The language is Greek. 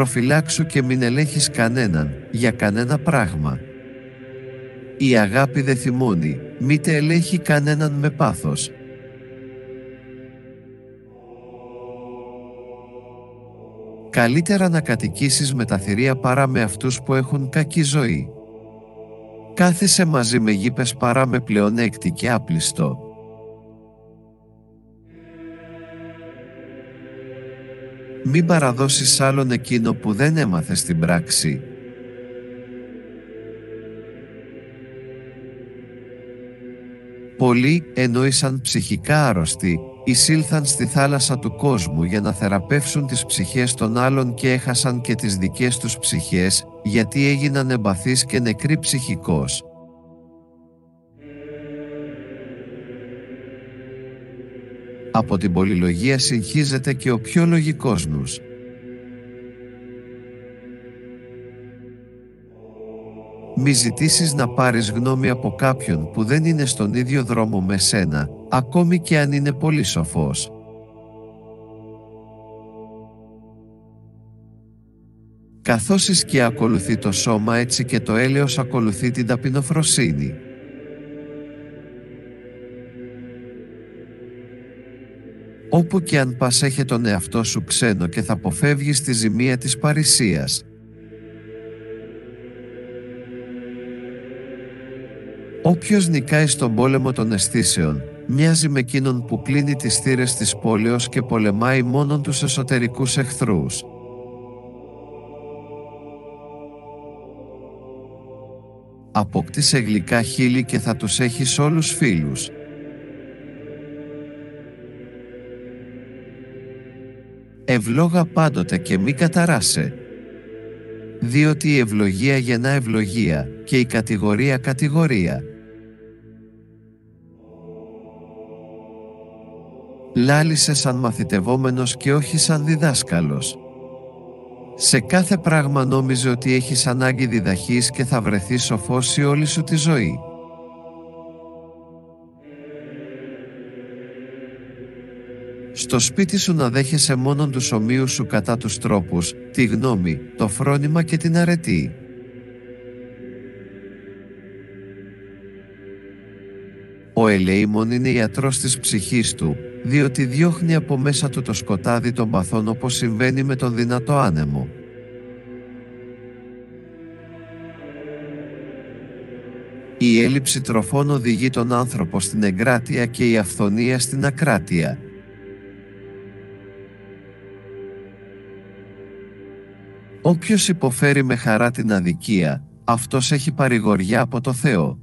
Προφυλάξου και μην ελέγχεις κανέναν, για κανένα πράγμα. Η αγάπη δε θυμώνει, μήτε ελέγχει κανέναν με πάθος. Καλύτερα να κατοικήσεις με τα θηρία παρά με αυτούς που έχουν κακή ζωή. Κάθισε μαζί με γήπες παρά με πλεονέκτη και άπλιστο. Μην παραδώσεις άλλον εκείνο που δεν έμαθες στην πράξη. Πολλοί, ενώ ήσαν ψυχικά άρρωστοι, εισήλθαν στη θάλασσα του κόσμου για να θεραπεύσουν τις ψυχές των άλλων και έχασαν και τις δικές τους ψυχές, γιατί έγιναν εμπαθείς και νεκροί ψυχικώς. Από την πολυλογία συγχύζεται και ο πιο λογικός νους. Μη ζητήσεις να πάρεις γνώμη από κάποιον που δεν είναι στον ίδιο δρόμο με σένα, ακόμη και αν είναι πολύ σοφός. Καθώς η σκιά ακολουθεί το σώμα, έτσι και το έλεος ακολουθεί την ταπεινοφροσύνη. Όπου και αν πας, έχε τον εαυτό σου ξένο και θα αποφεύγεις τη ζημία της παρρησίας. Όποιος νικάει στον πόλεμο των αισθήσεων, μοιάζει με εκείνον που κλείνει τις θύρες της πόλεως και πολεμάει μόνον τους εσωτερικούς εχθρούς. Απόκτησε γλυκά χείλη και θα τους έχεις όλους φίλους. Ευλόγα πάντοτε και μη καταράσε. Διότι η ευλογία γεννά ευλογία και η κατηγορία κατηγορία. Λάλησε σαν μαθητευόμενος και όχι σαν διδάσκαλος. Σε κάθε πράγμα νόμιζε ότι έχεις ανάγκη διδαχής και θα βρεθείς σοφός η όλη σου τη ζωή. Στο σπίτι σου να δέχεσαι μόνον τους ομοίους σου κατά τους τρόπους, τη γνώμη, το φρόνημα και την αρετή. Ο ελεήμων είναι ιατρός της ψυχής του, διότι διώχνει από μέσα του το σκοτάδι των παθών, όπως συμβαίνει με τον δυνατό άνεμο. Η έλλειψη τροφών οδηγεί τον άνθρωπο στην εγκράτεια και η αυθονία στην ακράτεια. Όποιος υποφέρει με χαρά την αδικία, αυτός έχει παρηγοριά από το Θεό.